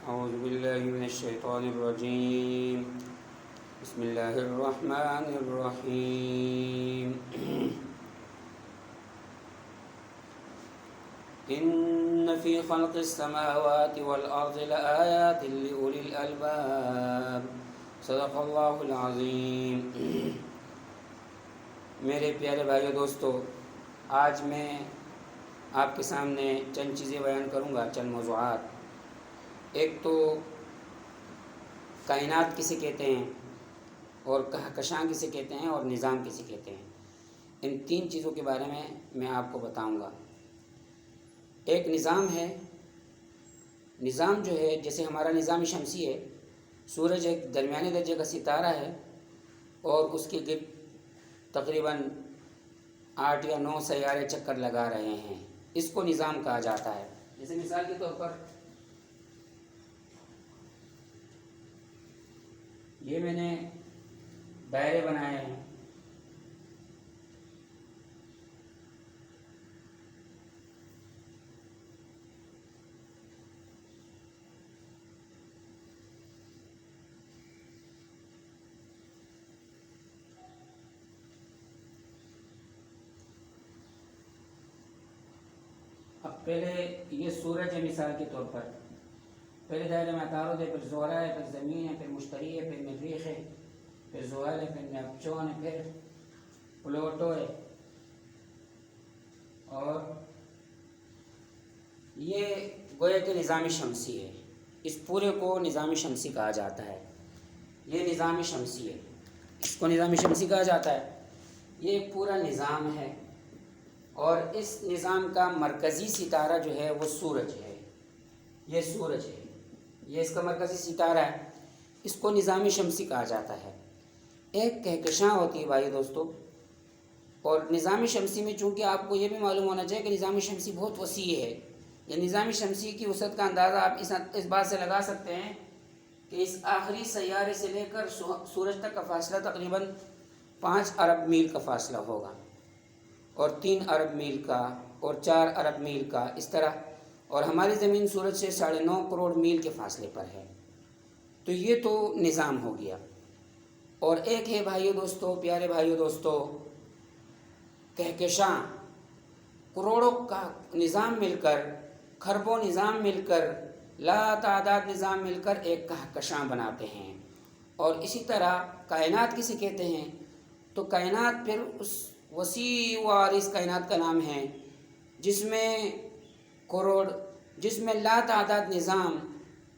أعوذ بالله من الشيطان الرجيم. بسم الله الرحمن الرحيم. إن في خلق السماوات والأرض لآيات لأولي الألباب. صدق اللہ العظیم. میرے پیارے بھائیو دوستو، آج میں آپ کے سامنے چند چیزیں بیان کروں گا، چند موضوعات. ایک تو کائنات کسے کہتے ہیں، اور کہکشاں کسے کہتے ہیں، اور نظام کسے کہتے ہیں. ان تین چیزوں کے بارے میں آپ کو بتاؤں گا. ایک نظام ہے. نظام جو ہے، جیسے ہمارا نظام شمسی ہے، سورج ایک درمیانی درجے کا ستارہ ہے اور اس کے گرد تقریباً 8 یا 9 سیارے چکر لگا رہے ہیں. اس کو نظام کہا جاتا ہے. جیسے مثال کے طور پر یہ میں نے دائرے بنائے ہیں. اب پہلے یہ سورج ہے مثال کے طور پر. پہلے دائرے میں عطارد ہے، پھر زہرہ ہے، پھر زمین ہے، پھر مشتری ہے، پھر مریخ ہے، پھر زحل ہے، پھر نیپچون ہے، پھر پلوٹو ہے. اور یہ گویا کہ نظام شمسی ہے. اس پورے کو نظام شمسی کہا جاتا ہے. یہ نظام شمسی ہے، اس کو نظام شمسی کہا جاتا ہے. یہ ایک پورا نظام ہے، اور اس نظام کا مرکزی ستارہ جو ہے وہ سورج ہے. یہ سورج ہے، یہ اس کا مرکزی ستارہ ہے. اس کو نظام شمسی کہا جاتا ہے. ایک کہکشاں ہوتی ہے بھائی دوستو. اور نظام شمسی میں چونکہ آپ کو یہ بھی معلوم ہونا چاہیے کہ نظام شمسی بہت وسیع ہے. یہ نظام شمسی کی وسعت کا اندازہ آپ اس بات سے لگا سکتے ہیں کہ اس آخری سیارے سے لے کر سورج تک کا فاصلہ تقریباً 5 ارب میل کا فاصلہ ہوگا، اور 3 ارب میل کا، اور 4 ارب میل کا، اس طرح. اور ہماری زمین سورج سے 9.5 کروڑ میل کے فاصلے پر ہے. تو یہ تو نظام ہو گیا. اور ایک ہے بھائیو دوستو، پیارے بھائیو دوستو، کہکشاں. کروڑوں کا نظام مل کر، کھربوں نظام مل کر، لا تعداد نظام مل کر ایک کہکشاں بناتے ہیں. اور اسی طرح کائنات کسے کہتے ہیں؟ تو کائنات پھر اس وسیع و عریض کائنات کا نام ہے جس میں لا تعداد نظام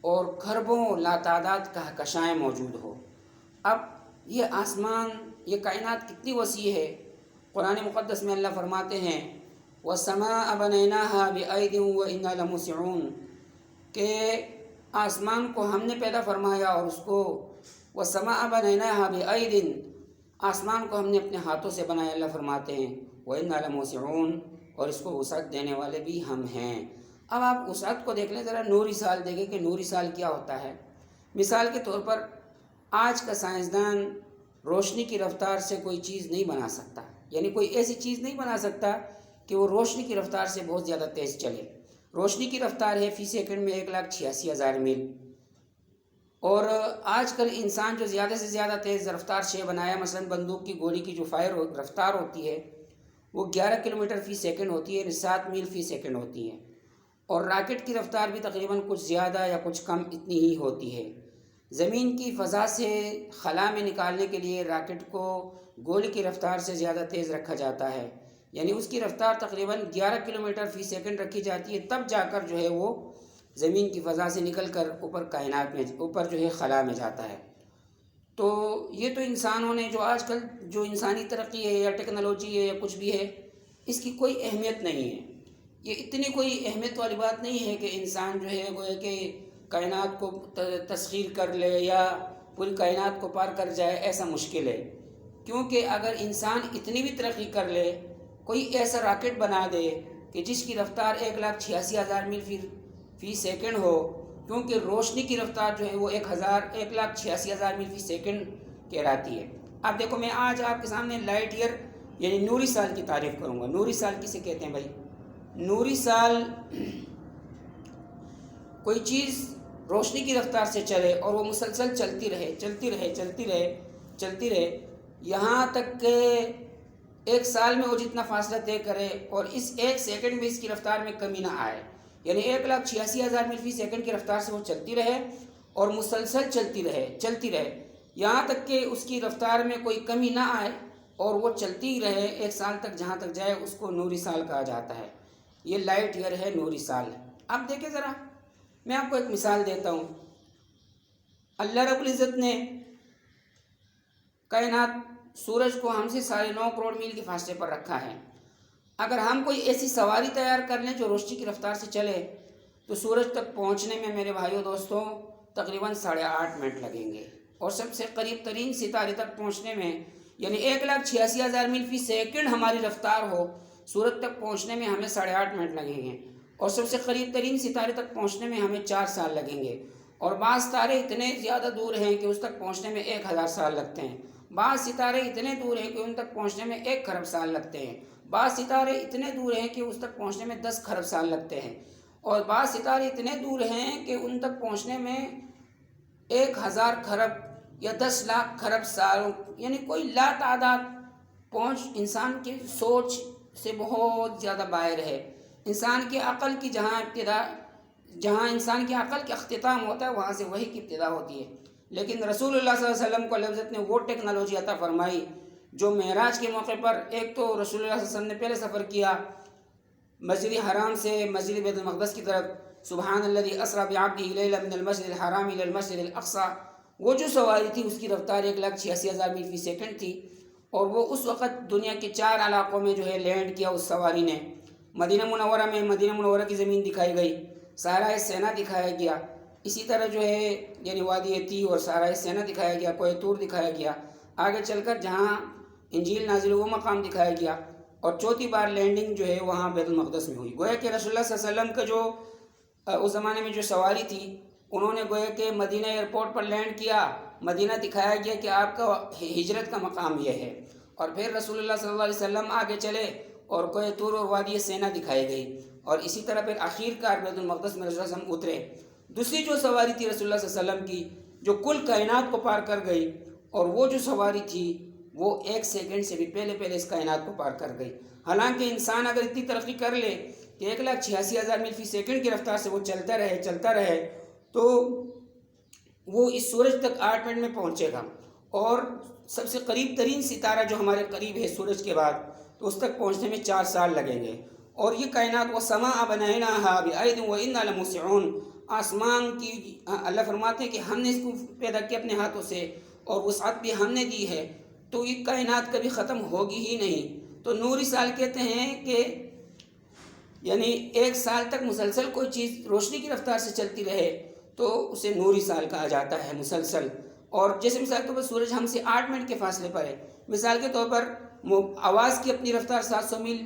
اور کھربوں لا تعداد کہکشائیں موجود ہو. اب یہ آسمان، یہ کائنات کتنی وسیع ہے. قرآن مقدس میں اللہ فرماتے ہیں وَالسَّمَاءَ بَنَيْنَاهَا بِأَيْدٍ وَإِنَّا لَمُوسِعُونَ، کہ آسمان کو ہم نے پیدا فرمایا، اور اس کو وَالسَّمَاءَ بَنَيْنَاهَا بِأَيْدٍ، آسمان کو ہم نے اپنے ہاتھوں سے بنایا. اللہ فرماتے ہیں وَإِنَّا لَمُوسِعُونَ، اور اس کو وسعت دینے والے بھی ہم ہیں. اب آپ وسعت کو دیکھ لیں ذرا. نوری سال دیکھیں کہ نوری سال کیا ہوتا ہے. مثال کے طور پر آج کا سائنسدان روشنی کی رفتار سے کوئی چیز نہیں بنا سکتا. یعنی کوئی ایسی چیز نہیں بنا سکتا کہ وہ روشنی کی رفتار سے بہت زیادہ تیز چلے. روشنی کی رفتار ہے فی سیکنڈ میں 1,86,000 میل. اور آج کل انسان جو زیادہ سے زیادہ تیز رفتار شے بنایا، مثلا بندوق کی گولی کی جو رفتار ہوتی ہے وہ 11 کلومیٹر فی سیکنڈ ہوتی ہے، 7 میل فی سیکنڈ ہوتی ہے. اور راکٹ کی رفتار بھی تقریباً کچھ زیادہ یا کچھ کم اتنی ہی ہوتی ہے. زمین کی فضا سے خلا میں نکالنے کے لیے راکٹ کو گولی کی رفتار سے زیادہ تیز رکھا جاتا ہے. یعنی اس کی رفتار تقریباً 11 کلومیٹر فی سیکنڈ رکھی جاتی ہے، تب جا کر جو ہے وہ زمین کی فضا سے نکل کر اوپر کائنات میں، اوپر جو ہے خلا میں جاتا ہے. تو یہ تو انسانوں نے جو آج کل جو انسانی ترقی ہے یا ٹیکنالوجی ہے یا کچھ بھی ہے، اس کی کوئی اہمیت نہیں ہے. یہ اتنی کوئی اہمیت والی بات نہیں ہے کہ انسان جو ہے وہ کہ کائنات کو تسخیر کر لے یا پوری کائنات کو پار کر جائے. ایسا مشکل ہے، کیونکہ اگر انسان اتنی بھی ترقی کر لے، کوئی ایسا راکٹ بنا دے کہ جس کی رفتار 1,86,000 میل فی سیکنڈ ہو، کیونکہ روشنی کی رفتار جو ہے وہ 1,86,000 میل فی سیکنڈ کہلاتی ہے. اب دیکھو، میں آج آپ کے سامنے لائٹ ایئر یعنی نوری سال کی تعریف کروں گا. نوری سال کسے کہتے ہیں بھائی؟ نوری سال کوئی چیز روشنی کی رفتار سے چلے اور وہ مسلسل چلتی رہے چلتی رہے چلتی رہے چلتی رہے، یہاں تک کہ ایک سال میں وہ جتنا فاصلہ طے کرے اور اس ایک سیکنڈ میں اس کی رفتار میں کمی نہ آئے، یعنی 1,86,000 میل فی سیکنڈ کی رفتار سے وہ چلتی رہے اور مسلسل چلتی رہے یہاں تک کہ اس کی رفتار میں کوئی کمی نہ آئے اور وہ چلتی رہے ایک سال تک، جہاں تک جائے اس کو نوری سال کہا جاتا ہے۔ یہ لائٹ ایئر ہے، نوری سال۔ اب دیکھیں ذرا، میں آپ کو ایک مثال دیتا ہوں۔ اللہ رب العزت نے کائنات سورج کو ہم سے 9.5 کروڑ میل کے فاصلے پر رکھا ہے۔ اگر ہم کوئی ایسی سواری تیار کر لیں جو روشنی کی رفتار سے چلے تو سورج تک پہنچنے میں میرے بھائیوں دوستوں تقریباً 8.5 منٹ لگیں گے، اور سب سے قریب ترین ستارے تک پہنچنے میں، یعنی 1,86,000 میل فی سیکنڈ ہماری رفتار ہو، سورج تک پہنچنے میں ہمیں 8.5 منٹ لگیں گے، اور سب سے قریب ترین ستارے تک پہنچنے میں ہمیں 4 سال لگیں گے۔ اور بعض ستارے اتنے زیادہ دور ہیں کہ اس تک پہنچنے میں 1,000 سال لگتے ہیں، بعض ستارے اتنے دور ہیں کہ ان تک پہنچنے میں 1 کھرب سال لگتے ہیں، بعض ستارے اتنے دور ہیں کہ اس تک پہنچنے میں 10 کھرب سال لگتے ہیں، اور بعض ستارے اتنے دور ہیں کہ ان تک پہنچنے میں 1,000 کھرب یا 10 لاکھ کھرب سال، یعنی کوئی لا تعداد پہنچ انسان کی سوچ سے بہت زیادہ باہر ہے۔ انسان کی عقل کی جہاں انسان کی عقل کا اختتام ہوتا ہے وہاں سے وحی کی ابتدا ہوتی ہے۔ لیکن رسول اللہ صلی اللہ علیہ وسلم کو اللہ عزت نے وہ ٹیکنالوجی عطا فرمائی جو معراج کے موقع پر، ایک تو رسول اللہ صلی اللہ علیہ وسلم نے پہلے سفر کیا مسجد حرام سے مسجد بیت المقدس کی طرف، سبحان الذی اسری بعبدہ لیلا من المسجد الحرام الی المسجد الاقصی، وہ جو سواری تھی اس کی رفتار 1,86,000 میل فی سیکنڈ تھی، اور وہ اس وقت دنیا کے 4 علاقوں میں جو ہے لینڈ کیا اس سواری نے۔ مدینہ منورہ میں مدینہ منورہ کی زمین دکھائی گئی، صحرائے سینا دکھایا گیا، اسی طرح جو ہے یعنی وادی تیہ اور صحرائے سینا دکھایا گیا، کوہ طور دکھایا گیا، آگے چل کر جہاں انجیل نازل وہ مقام دکھایا گیا، اور چوتھی بار لینڈنگ جو ہے وہاں بیت المقدس میں ہوئی۔ گویا کہ رسول اللہ صلی اللہ علیہ وسلم کا جو اس زمانے میں جو سواری تھی، انہوں نے گویا کہ مدینہ ایئرپورٹ پر لینڈ کیا، مدینہ دکھایا گیا کہ آپ کا ہجرت کا مقام یہ ہے، اور پھر رسول اللہ صلی اللہ علیہ وسلم آگے چلے اور کوہ طور اور وادی سینا دکھائی گئی، اور اسی طرح پھر آخر کار بیت المقدس میں رسول اللہ صلی اللہ علیہ وسلم اترے۔ دوسری جو سواری تھی رسول اللہ صلی اللہ علیہ وسلم کی، جو کل کائنات کو پار کر گئی، اور وہ جو سواری تھی وہ 1 سیکنڈ سے بھی پہلے اس کائنات کو پار کر گئی۔ حالانکہ انسان اگر اتنی ترقی کر لے کہ 1,86,000 میل فی سیکنڈ کی رفتار سے وہ چلتا رہے تو وہ اس سورج تک 8 منٹ میں پہنچے گا، اور سب سے قریب ترین ستارہ جو ہمارے قریب ہے سورج کے بعد، تو اس تک پہنچنے میں 4 سال لگیں گے۔ اور یہ کائنات وَالسَّمَاءَ بَنَيْنَاهَا بِأَيْدٍ وَإِنَّا لَمُوسِعُونَ، آسمان کی اللہ فرماتے ہیں کہ ہم نے اس کو پیدا کیا اپنے ہاتھوں سے، اور وسعت بھی ہم نے دی ہے، تو یہ کائنات کبھی ختم ہوگی ہی نہیں۔ تو نوری سال کہتے ہیں کہ یعنی 1 سال تک مسلسل کوئی چیز روشنی کی رفتار سے چلتی رہے تو اسے نوری سال کہا جاتا ہے مسلسل۔ اور جیسے مثال کے طور پر سورج ہم سے 8 منٹ کے فاصلے پر ہے، مثال کے طور پر آواز کی اپنی رفتار 700 میل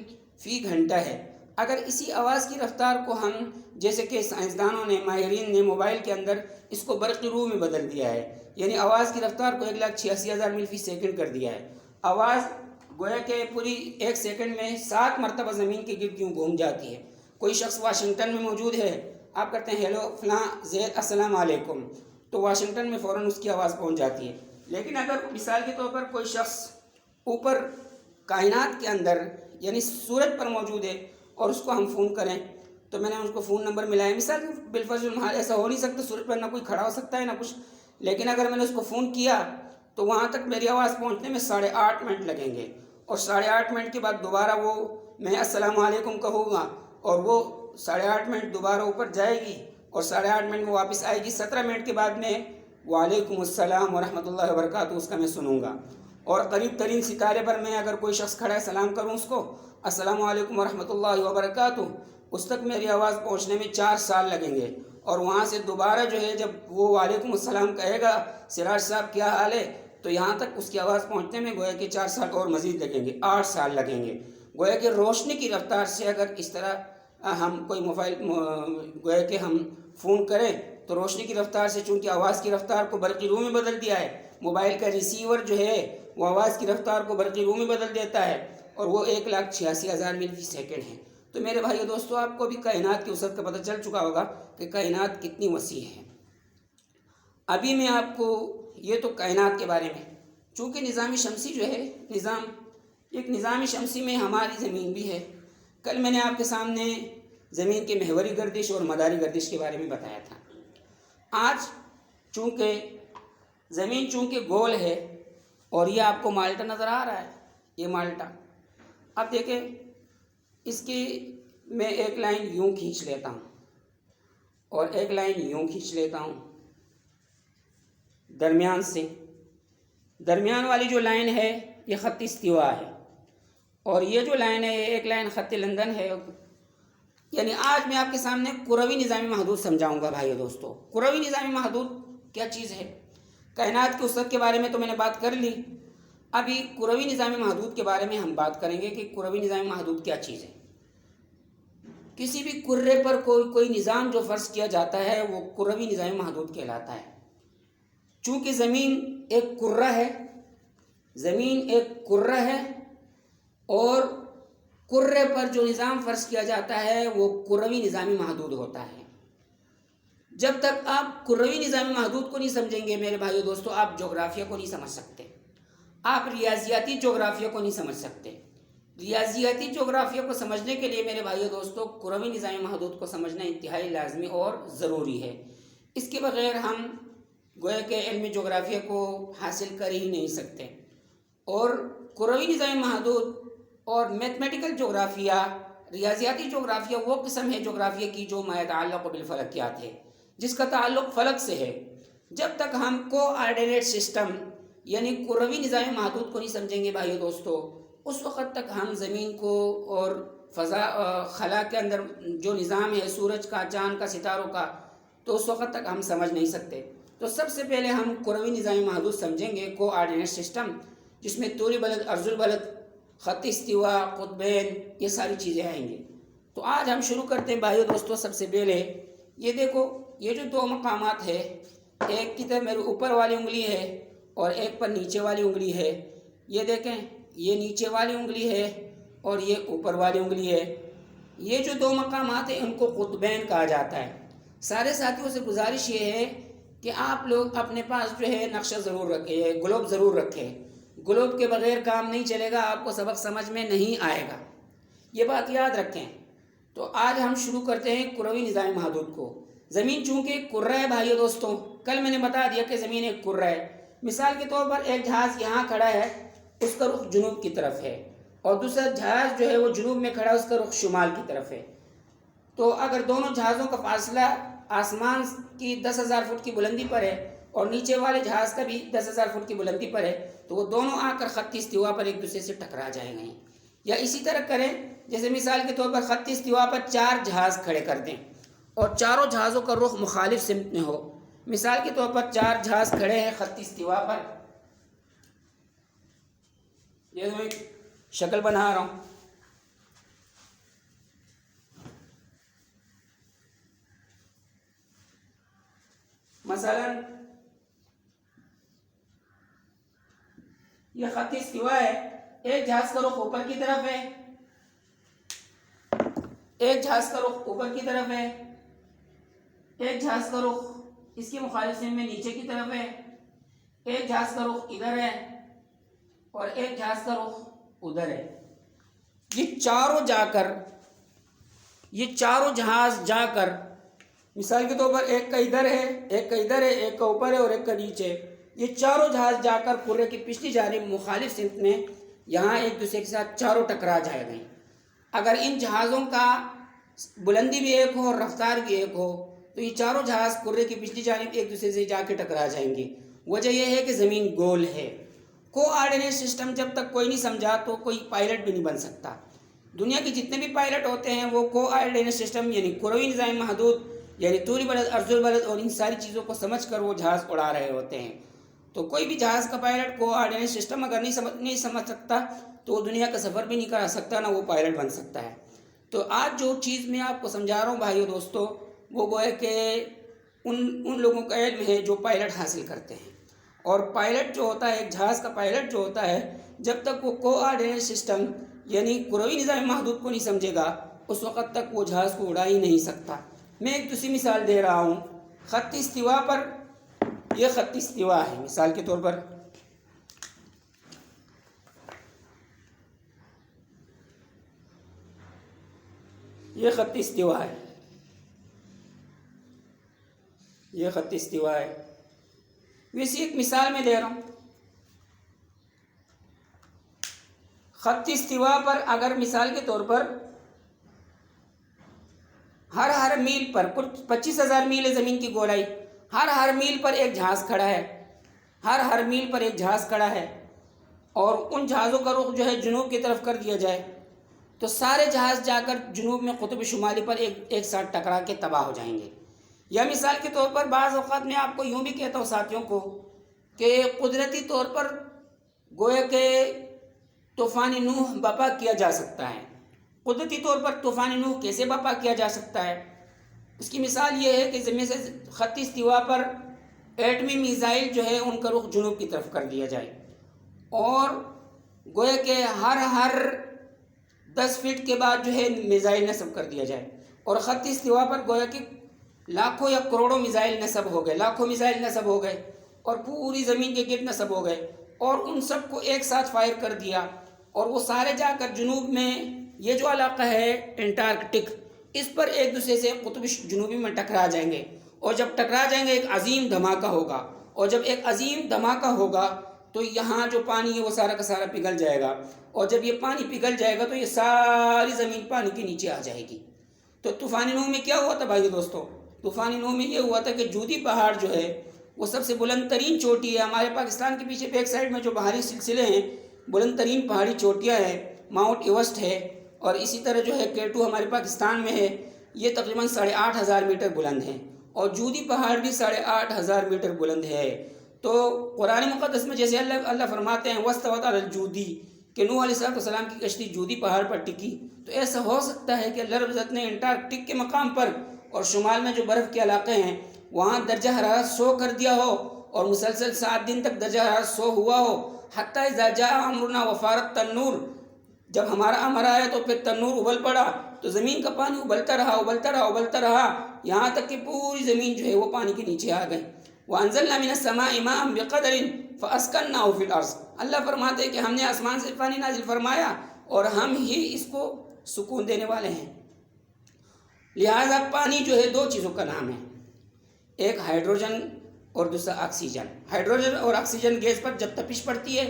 فی گھنٹہ ہے۔ اگر اسی آواز کی رفتار کو ہم، جیسے کہ سائنسدانوں نے، ماہرین نے موبائل کے اندر اس کو برقی روح میں بدل دیا ہے، یعنی آواز کی رفتار کو 1,86,000 میل فی سیکنڈ کر دیا ہے، آواز گویا کہ پوری 1 سیکنڈ میں 7 مرتبہ زمین کے گرد یوں گھوم جاتی ہے۔ کوئی شخص واشنگٹن میں موجود ہے، آپ کرتے ہیں ہیلو فلاں زید السلام علیکم، تو واشنگٹن میں فوراً اس کی آواز پہنچ جاتی ہے۔ لیکن اگر مثال کے طور پر کوئی شخص اوپر کائنات کے اندر یعنی سورج پر موجود ہے اور اس کو ہم فون کریں، تو میں نے اس کو فون نمبر ملایا، مثال بالفرض المحال ایسا ہو نہیں سکتا، سورج پر نہ کوئی کھڑا ہو سکتا ہے نہ کچھ، لیکن اگر میں نے اس کو فون کیا تو وہاں تک میری آواز پہنچنے میں 8.5 منٹ لگیں گے، اور 8.5 منٹ کے بعد دوبارہ وہ میں السلام علیکم کہوں گا، اور وہ 8.5 منٹ دوبارہ اوپر جائے گی، اور 8.5 منٹ میں واپس آئے گی، 17 منٹ کے بعد میں وعلیکم السلام ورحمۃ اللہ وبرکاتہ اس کا میں سنوں گا۔ اور قریب ترین ستارے پر میں اگر کوئی شخص کھڑا ہے سلام کروں اس کو، السلام علیکم ورحمۃ اللہ وبرکاتہ، اس تک میری آواز پہنچنے میں 4 سال لگیں گے، اور وہاں سے دوبارہ جو ہے جب وہ وعلیکم السلام کہے گا سراج صاحب کیا حال ہے، تو یہاں تک اس کی آواز پہنچنے میں گویا کہ 4 سال اور مزید لگیں گے، 8 سال لگیں گے۔ گویا کہ روشنی کی رفتار سے اگر اس طرح ہم کوئی موبائل گویا کہ ہم فون کریں تو روشنی کی رفتار سے، چونکہ آواز کی رفتار کو برقی روح میں بدل دیا ہے، موبائل کا ریسیور جو ہے وہ آواز کی رفتار کو برقی روح میں بدل دیتا ہے، اور وہ 1,86,000 میل فی سیکنڈ ہے۔ تو میرے بھائی دوستو، آپ کو بھی کائنات کی وسعت کا پتہ چل چکا ہوگا کہ کائنات کتنی وسیع ہے۔ ابھی میں آپ کو یہ تو کائنات کے بارے میں، چونکہ نظام شمسی جو ہے ایک نظام شمسی میں ہماری زمین بھی ہے۔ کل میں نے آپ کے سامنے زمین کے محوری گردش اور مداری گردش کے بارے میں بتایا تھا۔ آج زمین چونکہ گول ہے، اور یہ آپ کو مالٹا نظر آ رہا ہے، یہ مالٹا، اب دیکھیں اس کی میں ایک لائن یوں کھینچ لیتا ہوں اور ایک لائن یوں کھینچ لیتا ہوں درمیان سے، درمیان والی جو لائن ہے یہ خط استوا ہے، اور یہ جو لائن ہے یہ ایک لائن خط لندن ہے۔ یعنی آج میں آپ کے سامنے کروی نظامی محدود سمجھاؤں گا بھائی دوستو۔ کروی نظامی محدود کیا چیز ہے؟ کائنات کی وسعت کے بارے میں تو میں نے بات کر لی، ابھی کروی نظامی محدود کے بارے میں ہم بات کریں گے کہ کروی نظامی محدود کیا چیز ہے۔ کسی بھی کرے پر کوئی نظام جو فرض کیا جاتا ہے وہ کروی نظامی محدود کہلاتا ہے۔ چونکہ زمین ایک کرہ ہے اور کرے پر جو نظام فرض کیا جاتا ہے وہ کروی نظامی محدود ہوتا ہے۔ جب تک آپ کروی نظامی محدود کو نہیں سمجھیں گے میرے بھائیو دوستو، آپ جغرافیہ کو نہیں سمجھ سکتے، آپ ریاضیاتی جغرافیہ کو نہیں سمجھ سکتے۔ ریاضیاتی جغرافیہ کو سمجھنے کے لیے میرے بھائیو دوستو کروی نظامی محدود کو سمجھنا انتہائی لازمی اور ضروری ہے۔ اس کے بغیر ہم گویا کہ علم جغرافیہ کو حاصل کر ہی نہیں سکتے۔ اور کروی نظامی محدود اور میتھمیٹیکل جغرافیہ، ریاضیاتی جغرافیہ وہ قسم ہے جغرافیہ کی جو ما یتعلق بالفلکیات ہے، جس کا تعلق فلک سے ہے۔ جب تک ہم کو آرڈینیٹ سسٹم یعنی کروی نظامی محدود کو نہیں سمجھیں گے بھائیو دوستو، اس وقت تک ہم زمین کو اور خلا کے اندر جو نظام ہے سورج کا، چاند کا، ستاروں کا، تو اس وقت تک ہم سمجھ نہیں سکتے۔ تو سب سے پہلے ہم کروی نظامی محدود سمجھیں گے کو آرڈینیٹ سسٹم، جس میں طول بلد، عرض البلد، خط استوا، قطبین، یہ ساری چیزیں آئیں گی۔ تو آج ہم شروع کرتے ہیں بھائیو دوستو۔ سب سے پہلے یہ دیکھو، یہ جو دو مقامات ہے، ایک کی طرف میرے اوپر والی انگلی ہے اور ایک پر نیچے والی انگلی ہے۔ یہ دیکھیں، یہ نیچے والی انگلی ہے اور یہ اوپر والی انگلی ہے۔ یہ جو دو مقامات ہیں ان کو قطبین کہا جاتا ہے۔ سارے ساتھیوں سے گزارش یہ ہے کہ آپ لوگ اپنے پاس جو ہے نقشہ ضرور رکھیں، گلوب ضرور رکھیں۔ گلوب کے بغیر کام نہیں چلے گا، آپ کو سبق سمجھ میں نہیں آئے گا، یہ بات یاد رکھیں۔ تو آج ہم شروع کرتے ہیں کروی نظامی محدود کو۔ زمین چونکہ ایک کرہ ہے بھائیو دوستوں، کل میں نے بتا دیا کہ زمین ایک کرہ ہے۔ مثال کے طور پر ایک جہاز یہاں کھڑا ہے، اس کا رخ جنوب کی طرف ہے، اور دوسرا جہاز جو ہے وہ جنوب میں کھڑا ہے، اس کا رخ شمال کی طرف ہے۔ تو اگر دونوں جہازوں کا فاصلہ آسمان کی 10,000 فٹ کی بلندی پر ہے اور نیچے والے جہاز کا بھی 10,000 فٹ کی بلندی پر ہے، تو وہ دونوں آ کر خط استوا پر ایک دوسرے سے ٹکرا جائیں گے۔ یا اسی طرح کریں، جیسے مثال کے طور پر خط استوا پر 4 جہاز کھڑے کر دیں اور چاروں جہازوں کا رخ مخالف سمت میں ہو۔ مثال کے طور پر 4 جہاز کھڑے ہیں خط استوا پر، یہ میں شکل بنا رہا ہوں۔ مثلا یہ خط استوا ہے، ایک جہاز کا رخ اوپر کی طرف ہے، ایک جہاز کا رخ اوپر کی طرف ہے، ایک جہاز کا رخ اس کی مخالف سمت میں نیچے کی طرف ہے، ایک جہاز کا رخ ادھر ہے اور ایک جہاز کا رخ ادھر ہے۔ یہ چاروں جہاز جا کر مثال کے طور پر ایک کا ادھر ہے، ایک کا ادھر ہے، ایک کا اوپر ہے اور ایک کا نیچے، یہ چاروں جہاز جا کر کرے کی پچھلی جانب مخالف سمت میں یہاں ایک دوسرے کے ساتھ چاروں ٹکرا جائے گئے۔ اگر ان جہازوں کا بلندی بھی ایک ہو اور رفتار بھی ایک ہو تو یہ چاروں جہاز کرے کی پچھلی جانب ایک دوسرے سے جا کے ٹکرا جائیں گے۔ وجہ یہ ہے کہ زمین گول ہے۔ کو آرڈینیٹ سسٹم جب تک کوئی نہیں سمجھا تو کوئی پائلٹ بھی نہیں بن سکتا۔ دنیا کے جتنے بھی پائلٹ ہوتے ہیں وہ کو آرڈینیٹ سسٹم یعنی کروی نظامی محدود یعنی طول بلد، عرض البلد اور ان ساری چیزوں کو سمجھ کر وہ جہاز اڑا رہے ہوتے ہیں۔ تو کوئی بھی جہاز کا پائلٹ کو آرڈینیٹ سسٹم اگر نہیں سمجھ سکتا تو وہ دنیا کا سفر بھی نہیں کرا سکتا، نہ وہ پائلٹ بن سکتا ہے۔ تو آج جو چیز میں آپ کو سمجھا رہا ہوں بھائیو دوستو، وہ گویا کہ ان لوگوں کا علم ہے جو پائلٹ حاصل کرتے ہیں۔ اور پائلٹ جو ہوتا ہے، ایک جہاز کا پائلٹ جو ہوتا ہے، جب تک وہ کو آرڈینیٹ سسٹم یعنی کروی نظامی محدود کو نہیں سمجھے گا اس وقت تک وہ جہاز کو اڑا ہی نہیں سکتا۔ میں ایک دوسری مثال دے رہا ہوں۔ خط استوا پر یہ خط استوا ہے، مثال کے طور پر یہ خط استوا ہے، یہ خط استوا ہے۔ ویسے ایک مثال میں دے رہا ہوں، خط استوا پر اگر مثال کے طور پر ہر میل پر 25,000 میل ہے زمین کی گولائی، ہر میل پر ایک جہاز کھڑا ہے، ہر میل پر ایک جہاز کھڑا ہے، اور ان جہازوں کا رخ جو ہے جنوب کی طرف کر دیا جائے، تو سارے جہاز جا کر جنوب میں قطب شمالی پر ایک ساتھ ٹکرا کے تباہ ہو جائیں گے۔ یا مثال کے طور پر بعض اوقات میں آپ کو یوں بھی کہتا ہوں ساتھیوں کو کہ قدرتی طور پر گویا کہ طوفان نوح برپا کیا جا سکتا ہے۔ قدرتی طور پر طوفان نوح کیسے برپا کیا جا سکتا ہے؟ اس کی مثال یہ ہے کہ زمین سے خط استوا پر ایٹمی میزائل جو ہے ان کا رخ جنوب کی طرف کر دیا جائے، اور گویا کہ ہر 10 فٹ کے بعد جو ہے میزائل نصب کر دیا جائے، اور خط استوا پر گویا کہ لاکھوں یا کروڑوں میزائل نصب ہو گئے، لاکھوں میزائل نصب ہو گئے اور پوری زمین کے گرد نصب ہو گئے، اور ان سب کو ایک ساتھ فائر کر دیا، اور وہ سارے جا کر جنوب میں یہ جو علاقہ ہے انٹارکٹک، اس پر ایک دوسرے سے قطب جنوبی میں ٹکرا جائیں گے، اور جب ٹکرا جائیں گے ایک عظیم دھماکہ ہوگا، اور جب ایک عظیم دھماکہ ہوگا تو یہاں جو پانی ہے وہ سارا کا سارا پگھل جائے گا، اور جب یہ پانی پگھل جائے گا تو یہ ساری زمین پانی کے نیچے آ جائے گی۔ تو طوفان نوح میں کیا ہوا تھا بھائی دوستو؟ طوفان نوح میں یہ ہوا تھا کہ جودی پہاڑ جو ہے وہ سب سے بلند ترین چوٹی ہے، ہمارے پاکستان کے پیچھے بیک سائڈ میں جو پہاڑی سلسلے ہیں، بلند ترین پہاڑی چوٹیاں ہیں، ماؤنٹ ایورسٹ ہے، اور اسی طرح جو ہے K2 ہمارے پاکستان میں ہے، یہ تقریباً 8,500 میٹر بلند ہے، اور جودی پہاڑ بھی 8,500 میٹر بلند ہے۔ تو قرآن مقدس میں جیسے اللہ فرماتے ہیں وَاسْتَوَتْ عَلَى الْجُودِي کہ نوح علیہ السلام کی کشتی جودی پہاڑ پر ٹکی، تو ایسا ہو سکتا ہے کہ اللہ رب العزت نے انٹارکٹک کے مقام پر اور شمال میں جو برف کے علاقے ہیں وہاں درجہ حرارت 100 کر دیا ہو، اور مسلسل 7 دن تک درجہ حرارت 100 ہوا ہو، حتیٰ اذا جاء امرنا وفارت تنور، جب ہمارا امر آیا تو پھر تنور ابل پڑا، تو زمین کا پانی ابلتا رہا یہاں تک کہ پوری زمین جو ہے وہ پانی کے نیچے آ گئی۔ وَأَنزَلْنَا مِنَ السَّمَاءِ مَاءً بِقَدَرٍ فَأَسْكَنَّاهُ فِي الْأَرْضِ، اللہ فرماتے ہیں کہ ہم نے آسمان سے پانی نازل فرمایا اور ہم ہی اس کو سکون دینے والے ہیں۔ لہٰذا پانی جو ہے 2 چیزوں کا نام ہے، ایک ہائیڈروجن اور دوسرا آکسیجن۔ ہائیڈروجن اور آکسیجن گیس پر جب تپش پڑتی ہے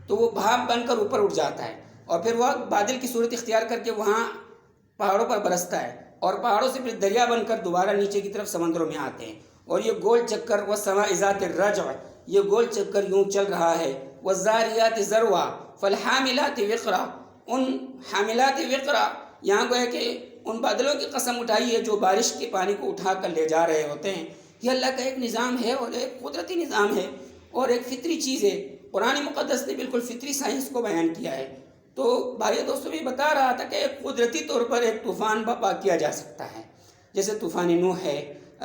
تو وہ بھاپ بن کر اوپر اٹھ جاتا ہے، اور پھر وہ بادل کی صورت اختیار کر کے وہاں پہاڑوں پر برستا ہے، اور پہاڑوں سے پھر دریا بن کر دوبارہ نیچے کی طرف سمندروں میں آتے ہیں، اور یہ گول چکر وَالسَّمَاءِ ذَاتِ الرَّجْعِ، یہ گول چکر یوں چل رہا ہے۔ وَالزَّارِيَاتِ ذَرْوًا فَالْحَامِلَاتِ وِقْرًا، ان حاملات وقرا، یہاں گویا کہ ان بادلوں کی قسم اٹھائی ہے جو بارش کے پانی کو اٹھا کر لے جا رہے ہوتے ہیں۔ یہ اللہ کا ایک نظام ہے، اور ایک قدرتی نظام ہے، اور ایک فطری چیز ہے۔ قرآن مقدس نے بالکل فطری سائنس کو بیان کیا ہے۔ تو بھائی دوستوں بھی بتا رہا تھا کہ ایک قدرتی طور پر ایک طوفان برپا کیا جا سکتا ہے، جیسے طوفان نوح ہے،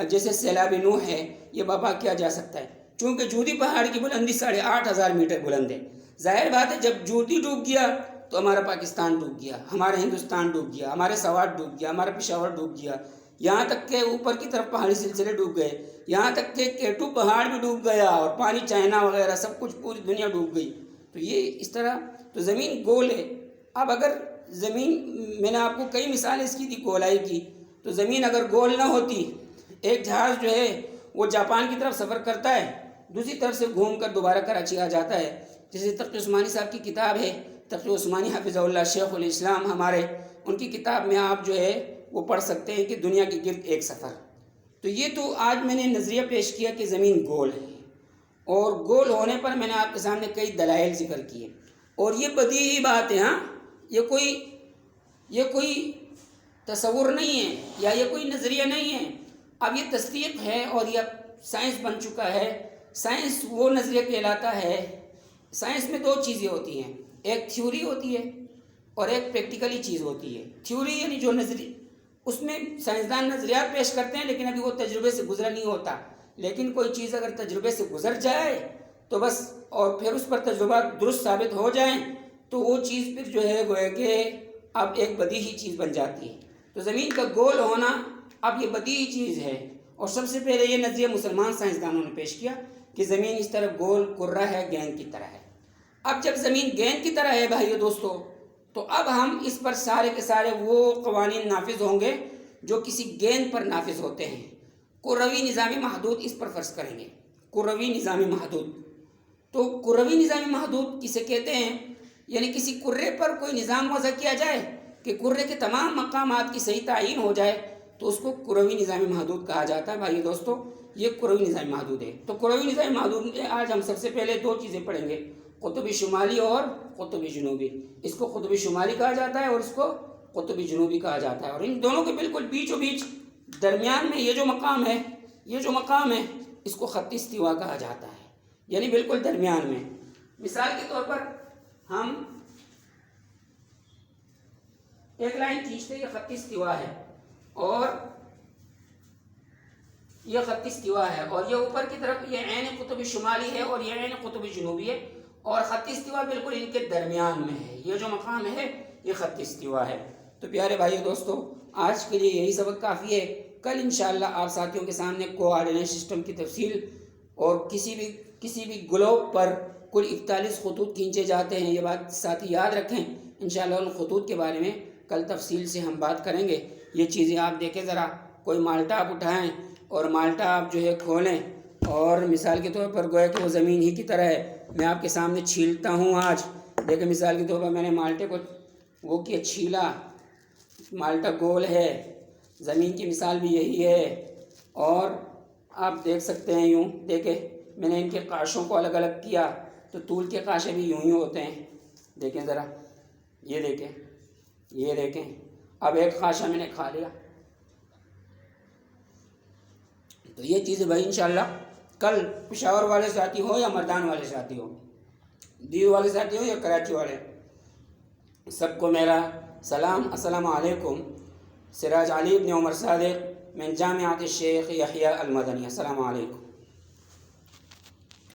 جیسے سیلاب نوح ہے، یہ برپا کیا جا سکتا ہے، چونکہ جودی پہاڑ کی بلندی 8,500 میٹر بلند ہے۔ ظاہر بات ہے جب جودی ڈوب گیا تو ہمارا پاکستان ڈوب گیا، ہمارا ہندوستان ڈوب گیا، ہمارے سوات ڈوب گیا، ہمارا پشاور ڈوب گیا، یہاں تک کہ اوپر کی طرف پہاڑی سلسلے ڈوب گئے، یہاں تک کہ K2 پہاڑ بھی ڈوب گیا، اور پانی چائنا وغیرہ سب کچھ پوری دنیا ڈوب گئی۔ تو یہ اس طرح تو زمین گول ہے۔ اب اگر زمین، میں نے آپ کو کئی مثالیں اس کی دی گولائی کی، تو زمین اگر گول نہ ہوتی، ایک جہاز جو ہے وہ جاپان کی طرف سفر کرتا ہے، دوسری طرف سے گھوم کر دوبارہ کراچی آ جاتا ہے، جیسے تقی عثمانی صاحب کی کتاب ہے، تقی عثمانی حفظہ اللہ شیخ الاسلام ہمارے، ان کی کتاب میں آپ جو ہے وہ پڑھ سکتے ہیں کہ دنیا کے گرد ایک سفر۔ تو یہ تو آج میں نے نظریہ پیش کیا کہ زمین گول ہے، اور گول ہونے پر میں نے آپ کے سامنے کئی دلائل ذکر کیے، اور یہ بدیہی بات ہے، ہاں یہ کوئی تصور نہیں ہے، یا یہ کوئی نظریہ نہیں ہے، اب یہ تصدیق ہے اور یہ سائنس بن چکا ہے۔ سائنس وہ نظریہ کہلاتا ہے، سائنس میں 2 چیزیں ہوتی ہیں، ایک تھیوری ہوتی ہے اور ایک پریکٹیکلی چیز ہوتی ہے۔ تھیوری یعنی جو نظری، اس میں سائنسدان نظریات پیش کرتے ہیں لیکن ابھی وہ تجربے سے گزرا نہیں ہوتا، لیکن کوئی چیز اگر تجربے سے گزر جائے تو بس، اور پھر اس پر تجربات درست ثابت ہو جائیں تو وہ چیز پھر جو ہے گویا کہ اب ایک بدیہی چیز بن جاتی ہے۔ تو زمین کا گول ہونا اب یہ بدیہی چیز ہے، اور سب سے پہلے یہ نظریہ مسلمان سائنسدانوں نے پیش کیا، کہ زمین اس طرح گول کرہ ہے، گیند کی طرح ہے۔ اب جب زمین گیند کی طرح ہے بھائیو دوستو، تو اب ہم اس پر سارے کے سارے وہ قوانین نافذ ہوں گے جو کسی گیند پر نافذ ہوتے ہیں۔ کروی نظامی محدود اس پر فرض کریں گے، کروی نظامی محدود۔ تو کروی نظامی محدود کسے کہتے ہیں؟ یعنی کسی کرے پر کوئی نظام وضع کیا جائے کہ کرے کے تمام مقامات کی صحیح تعین ہو جائے، تو اس کو کروی نظامی محدود کہا جاتا ہے۔ بھائی دوستو، یہ کروی نظامی محدود ہے۔ تو کروی نظامی محدود میں آج ہم سب سے پہلے دو چیزیں پڑھیں گے، قطب شمالی اور قطب جنوبی۔ اس کو قطب شمالی کہا جاتا ہے اور اس کو قطب جنوبی کہا جاتا ہے، اور ان دونوں کے بالکل بیچوں بیچ درمیان میں یہ جو مقام ہے اس کو خط استوا کہا جاتا ہے، یعنی بالکل درمیان میں۔ مثال کے طور پر ہم ایک لائن کھینچتے، یہ خط استوا ہے اور یہ خط استوا ہے، اور یہ اوپر کی طرف یہ عین قطب شمالی ہے اور یہ عین قطب جنوبی ہے، اور خط استوا بالکل ان کے درمیان میں ہے۔ یہ جو مقام ہے یہ خط استوا ہے۔ تو پیارے بھائیو دوستو، آج کے لیے یہی سبق کافی ہے۔ کل انشاءاللہ آپ ساتھیوں کے سامنے کوآرڈینیٹ سسٹم کی تفصیل اور کسی بھی گلوب پر کل 41 خطوط کھینچے جاتے ہیں، یہ بات ساتھی یاد رکھیں۔ انشاءاللہ ان خطوط کے بارے میں کل تفصیل سے ہم بات کریں گے۔ یہ چیزیں آپ دیکھیں، ذرا کوئی مالٹا آپ اٹھائیں اور مالٹا آپ جو ہے کھولیں، اور مثال کے طور پر گویا کہ وہ زمین ہی کی طرح ہے۔ میں آپ کے سامنے چھیلتا ہوں آج، دیکھیں مثال کے طور پر میں نے مالٹے کو وہ کیا، چھیلا، مالٹا گول ہے، زمین کی مثال بھی یہی ہے۔ اور آپ دیکھ سکتے ہیں، یوں دیکھیں میں نے ان کے قاشوں کو الگ الگ کیا، تو طول کے قاشے بھی یوں ہی ہوتے ہیں۔ دیکھیں ذرا، یہ دیکھیں اب ایک قاشہ میں نے کھا لیا۔ تو یہ چیزیں بھائی انشاءاللہ کل پشاور والے ساتھی ہو یا مردان والے ساتھی ہو، دیو والے ساتھی ہو یا کراچی والے، سب کو میرا سلام، السلام علیکم۔ سراج علی بن عمر صادق من جامعۃ الشیخ یحییٰ المدنی۔ السلام علیکم۔